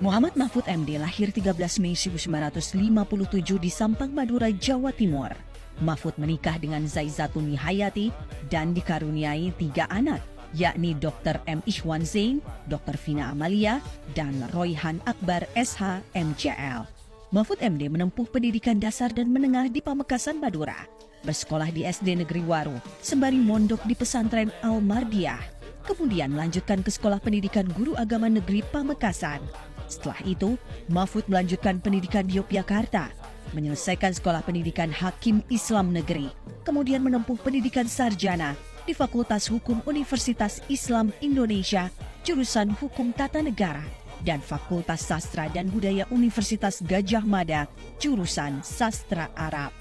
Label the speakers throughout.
Speaker 1: Muhammad Mahfud MD lahir 13 Mei 1957 di Sampang, Madura, Jawa Timur. Mahfud menikah dengan Zaizatuni Hayati dan dikaruniai 3 anak, yakni Dr. M. Ikhwan Zain, Dr. Vina Amalia, dan Royhan Akbar SH MCL. Mahfud MD menempuh pendidikan dasar dan menengah di Pamekasan, Madura. Bersekolah di SD Negeri Waru, sembari mondok di pesantren Al-Mardiyah. Kemudian melanjutkan ke Sekolah Pendidikan Guru Agama Negeri Pamekasan. Setelah itu, Mahfud melanjutkan pendidikan di Yogyakarta, menyelesaikan Sekolah Pendidikan Hakim Islam Negeri, kemudian menempuh pendidikan sarjana di Fakultas Hukum Universitas Islam Indonesia, jurusan Hukum Tata Negara, dan Fakultas Sastra dan Budaya Universitas Gadjah Mada, jurusan Sastra Arab.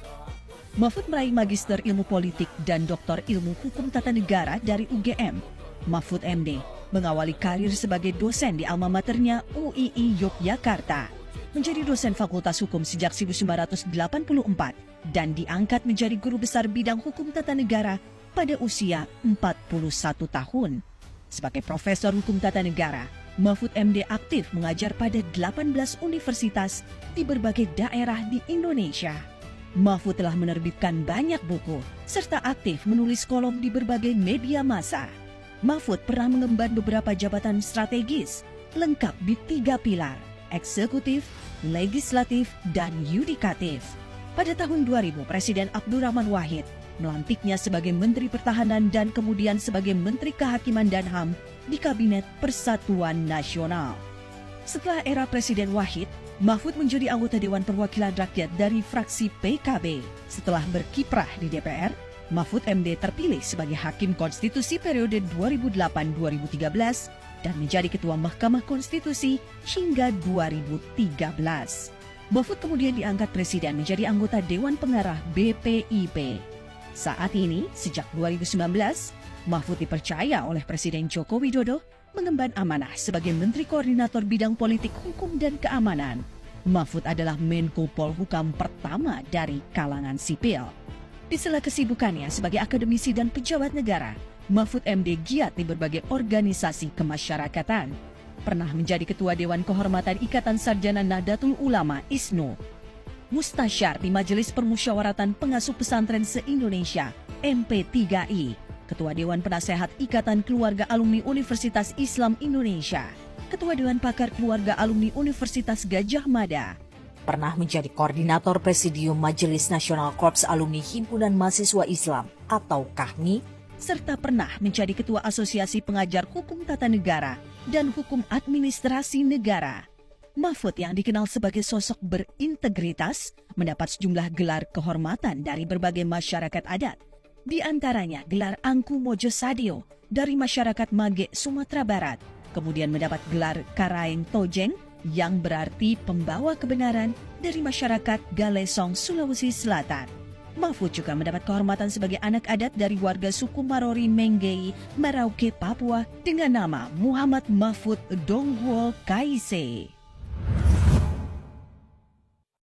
Speaker 1: Mahfud meraih Magister Ilmu Politik dan Doktor Ilmu Hukum Tata Negara dari UGM. Mahfud MD mengawali karir sebagai dosen di alma maternya UII Yogyakarta. Menjadi dosen Fakultas Hukum sejak 1984 dan diangkat menjadi guru besar bidang hukum tata negara pada usia 41 tahun. Sebagai profesor hukum tata negara, Mahfud MD aktif mengajar pada 18 universitas di berbagai daerah di Indonesia. Mahfud telah menerbitkan banyak buku serta aktif menulis kolom di berbagai media massa. Mahfud pernah mengemban beberapa jabatan strategis, lengkap di 3 pilar, eksekutif, legislatif, dan yudikatif. Pada tahun 2000, Presiden Abdurrahman Wahid melantiknya sebagai Menteri Pertahanan dan kemudian sebagai Menteri Kehakiman dan HAM di Kabinet Persatuan Nasional. Setelah era Presiden Wahid, Mahfud menjadi anggota Dewan Perwakilan Rakyat dari fraksi PKB. Setelah berkiprah di DPR, Mahfud MD terpilih sebagai Hakim Konstitusi periode 2008-2013 dan menjadi Ketua Mahkamah Konstitusi hingga 2013. Mahfud kemudian diangkat Presiden menjadi anggota Dewan Pengarah BPIP. Saat ini, sejak 2019, Mahfud dipercaya oleh Presiden Joko Widodo mengemban amanah sebagai Menteri Koordinator Bidang Politik Hukum dan Keamanan. Mahfud adalah Menko Polhukam pertama dari kalangan sipil. Di sela kesibukannya sebagai akademisi dan pejabat negara, Mahfud MD giat di berbagai organisasi kemasyarakatan. Pernah menjadi Ketua Dewan Kehormatan Ikatan Sarjana Nahdlatul Ulama ISNU, Mustasyar di Majelis Permusyawaratan Pengasuh Pesantren se-Indonesia MP3I, Ketua Dewan Penasehat Ikatan Keluarga Alumni Universitas Islam Indonesia, Ketua Dewan Pakar Keluarga Alumni Universitas Gadjah Mada. Pernah menjadi Koordinator Presidium Majelis Nasional Korps Alumni Himpunan Mahasiswa Islam atau KAHMI, serta pernah menjadi Ketua Asosiasi Pengajar Hukum Tata Negara dan Hukum Administrasi Negara. Mahfud yang dikenal sebagai sosok berintegritas mendapat sejumlah gelar kehormatan dari berbagai masyarakat adat. Di antaranya gelar Angku Mojo Sadio dari masyarakat Mage, Sumatera Barat. Kemudian mendapat gelar Karaeng Tojeng yang berarti pembawa kebenaran dari masyarakat Galesong, Sulawesi Selatan. Mahfud juga mendapat kehormatan sebagai anak adat dari warga suku Marori Menggei, Merauke, Papua dengan nama Muhammad Mahfud Dongguo Kaise.